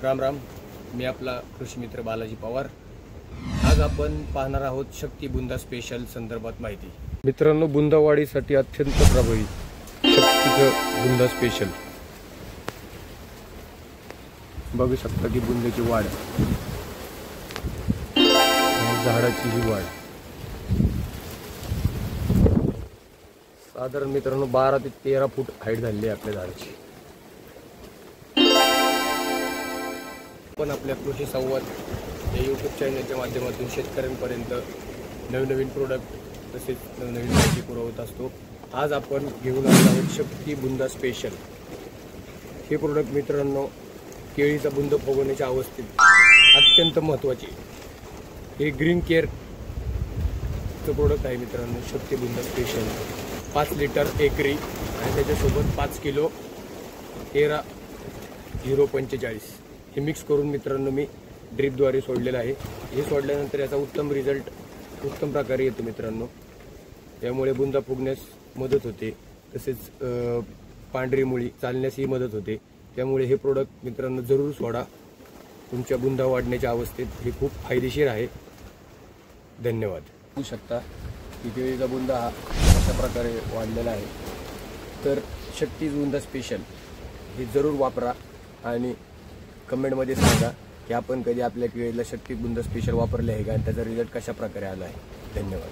राम राम, मी आपला कृषी मित्र बालाजी पवार। आज आपण पाहणार आहोत शक्ती बुंदा स्पेशल संदर्भात माहिती। मित्रांनो, बुंदावाढीसाठी अत्यंत प्रभावी शक्तीचं बुंदा स्पेशल बघू शकता की बुंद्याची वाढ, झाडाची ही वाढ साधारण मित्रांनो 12 ते 13 फूट हाईट झाली आहे आपल्या झाडाची। आपण आपल्या कृषी संवाद या यूट्यूब चॅनलच्या माध्यमातून शेतकऱ्यांपर्यंत नवनवीन प्रोडक्ट तसेच नवनवीन माहिती पुरवत असतो। आज आपण घेऊन आलो आहोत शक्ती बुंदा स्पेशल। हे प्रोडक्ट मित्रांनो केळीचा बुंद फुगवण्याच्या अवस्थेत अत्यंत महत्त्वाचे हे ग्रीन केअरचं प्रोडक्ट आहे मित्रांनो। शक्ती बुंदा स्पेशल 5 लिटर एकरी आणि त्याच्यासोबत 5 किलो 13-045 हे मिक्स करून मित्रांनो मी ड्रिपद्वारे सोडलेलं आहे। हे सोडल्यानंतर याचा उत्तम रिझल्ट उत्तम प्रकारे येतो मित्रांनो। यामुळे बुंदा फुगण्यास मदत होते, तसेच पांढरी मुळी चालण्यासही मदत होते। त्यामुळे हे प्रोडक्ट मित्रांनो जरूर सोडा। तुमच्या बुंदा वाढण्याच्या अवस्थेत हे खूप फायदेशीर आहे। धन्यवाद। होऊ शकता की केळीचा बुंदा हा अशा प्रकारे वाढलेला आहे, तर शक्ती बुंदा स्पेशल हे जरूर वापरा आणि कमेंटमध्ये सांगा की आपण कधी आपल्या केळीला शक्ती बुंदा स्पेशल वापरले आहे का आणि त्याचा रिझल्ट कशा प्रकारे आला आहे। धन्यवाद।